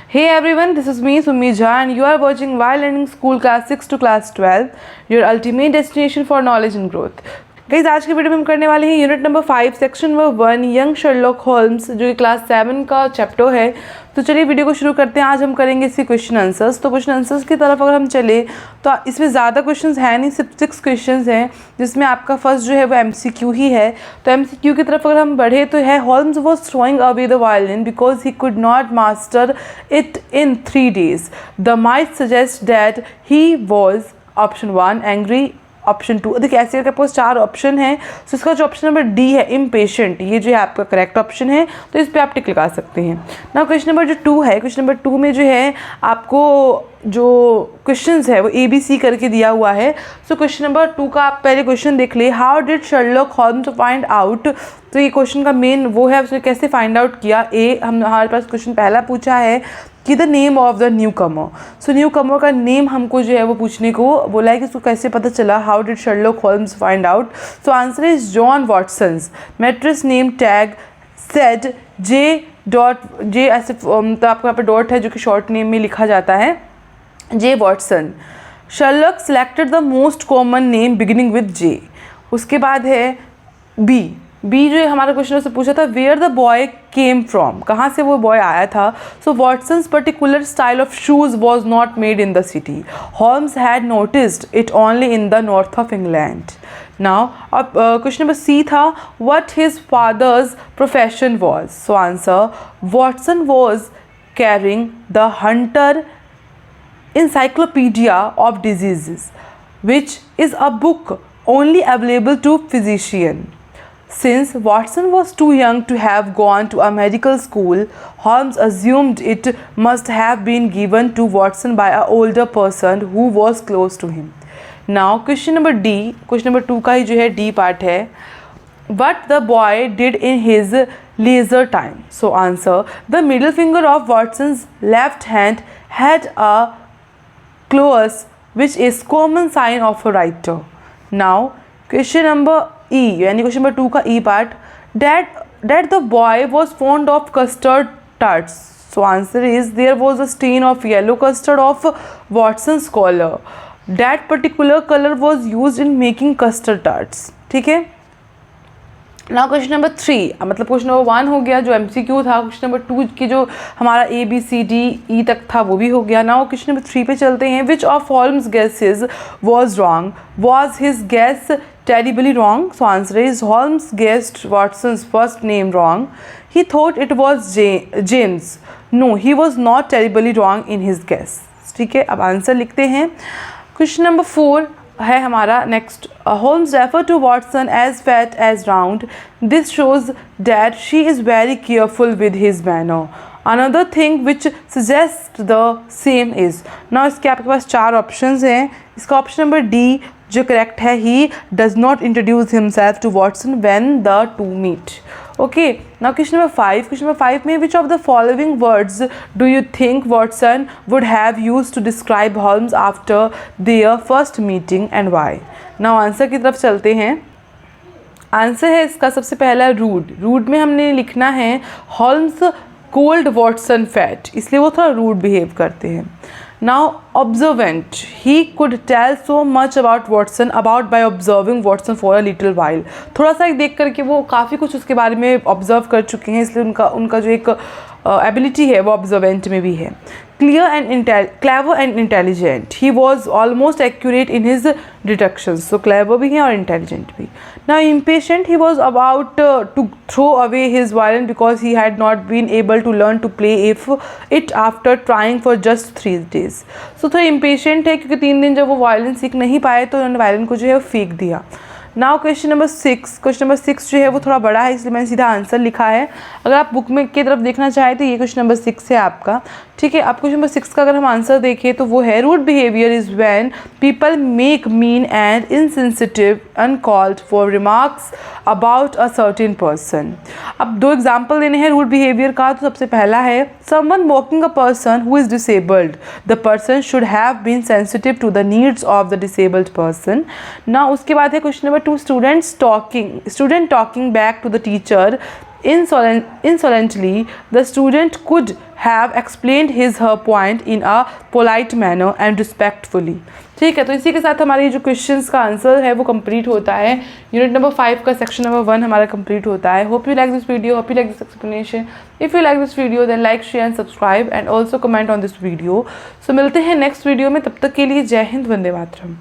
Hey everyone, this is me Summi Jha and you are watching While Learning School Class 6 to Class 12, your ultimate destination for knowledge and growth. Guys आज के video में हम करने वाले हैं unit number 5 section number 1 young Sherlock Holmes जो कि class 7 का चैप्टर है। तो चलिए वीडियो को शुरू करते हैं। आज हम करेंगे इसके क्वेश्चन आंसर्स। तो क्वेश्चन आंसर्स की तरफ अगर हम चले तो इसमें ज़्यादा क्वेश्चंस है नहीं, सिर्फ 6 क्वेश्चंस हैं जिसमें आपका फर्स्ट जो है वो MCQ ही है। तो MCQ की तरफ अगर हम बढ़े तो है Holmes was throwing away the violin because he could not master it in 3 days। The might suggest that he was option 1 angry, option 2। देखिए ऐसे करके आपके पास 4 ऑप्शन है। तो इसका जो ऑप्शन नंबर डी है इम्पेशेंट, ये जो है आपका करेक्ट ऑप्शन है। तो इस पर आप टिक लगा सकते हैं। ना क्वेश्चन नंबर जो 2 है, क्वेश्चन नंबर 2 में जो है आपको जो क्वेश्चंस है वो ABC करके दिया हुआ है। सो क्वेश्चन नंबर 2 का आप पहले क्वेश्चन देख ले, how did Sherlock Holmes find out. तो ये क्वेश्चन का मेन वो है, उसने कैसे फाइंड आउट किया। हमारे पास क्वेश्चन पहला पूछा है कि the name of the newcomer. So newcomer का नेम हमको जो है वो पूछने को बोला है कि उसको कैसे पता चला, how did Sherlock Holmes find out. So answer is John Watson's mattress name tag said J ऐसे, तो आपको यहाँ पर डॉट है जो कि शॉर्ट नेम में लिखा जाता है, J Watson. Sherlock selected the most common name beginning with J. उसके बाद है बी जो है हमारा क्वेश्चन से पूछा था, where the boy came from, कहाँ से वो बॉय आया था। So Watson's particular style of shoes was not made in the city. Holmes had noticed it only in the north of England. Now अब क्वेश्चन नंबर सी था, what his father's profession was. So answer, Watson was carrying the Hunter Encyclopedia of Diseases, which is a book only available to physician. Since Watson was too young to have gone to a medical school, Holmes assumed it must have been given to Watson by an older person who was close to him. Now question number D, question number 2 का ही जो है D part है, what the boy did in his leisure time. So answer, the middle finger of Watson's left hand had a close, which is common sign of a writer. Now question number E, यानी question number 2 का E part, that the boy was fond of custard tarts. So answer is, there was a stain of yellow custard of Watson's collar. That particular color was used in making custard tarts. ठीक है। Now question number 3, मतलब question number 1 हो गया जो MCQ था। Question number 2 की जो हमारा ABCDE तक था वो भी हो गया। नाउ क्वेश्चन नंबर 3 पे चलते हैं, which of Holmes guesses was wrong, was his guess terribly wrong. So answer is, Holmes guessed Watson's first name wrong, he thought it was James, no he was not terribly wrong in his guess. ठीक है, अब answer लिखते हैं। Question number 4 है हमारा next, Holmes refer to Watson as fat as round, this shows that she is very careful with his manner. Another thing which suggest the same is. ना इसके आपके पास 4 ऑप्शंस हैं। इसका ऑप्शन नंबर डी जो correct है, he does not introduce himself to Watson when the two meet. Okay, now question number 5, question number 5 में, which of the following words do you think Watson would have used to describe Holmes after their first meeting and why. Now answer की तरफ चलते हैं। Answer है इसका सबसे पहला rude में हमने लिखना है होल्म्स कोल्ड वॉटसन फैट, इसलिए वो थोड़ा रूड बिहेव करते हैं। Now observant, he could tell so much about Watson by observing Watson for a little while. थोड़ा सा देख करके वो काफ़ी कुछ उसके बारे में ऑब्जर्व कर चुके हैं, इसलिए उनका जो एक एबिलिटी है वो ऑब्जर्वेंट में भी है। Clever and intelligent, he was almost accurate in his deductions. So clever भी हैं और इंटेलिजेंट भी। Now impatient, he was about to throw away his violin because he had not been able to learn to play it after trying for just 3 days। सो थोड़ा impatient है क्योंकि 3 दिन जब वो वायलिन सीख नहीं पाए तो उन्होंने वायलिन को जो है वो फेंक दिया। Now question number 6, question number 6 जो है वो थोड़ा बड़ा है, इसलिए मैंने सीधा आंसर लिखा है। अगर आप बुक में की तरफ देखना चाहें तो ये क्वेश्चन नंबर 6 है आपका। ठीक है, अब क्वेश्चन नंबर 6 का अगर हम आंसर देखें तो वो है, rude behaviour is when people make mean and insensitive uncalled for remarks about a certain person. अब 2 एग्जाम्पल देने हैं रूड बिहेवियर का। तो सबसे पहला है, someone mocking a person who is disabled, the person should have been sensitive to the needs of the disabled person. ना उसके बाद है question number 2, student talking back to the teacher insolently, the student could have explained her point in a polite manner and respectfully. ठीक है, तो इसी के साथ हमारी जो क्वेश्चंस का आंसर है वो कंप्लीट होता है. यूनिट नंबर 5 का सेक्शन नंबर 1 हमारा कंप्लीट होता है. Hope you like this video, hope you like this explanation. If you like this video then like, share and subscribe and also comment on this video. So मिलते हैं next video में, तब तक के लिए जय हिंद, वंदे मातरम.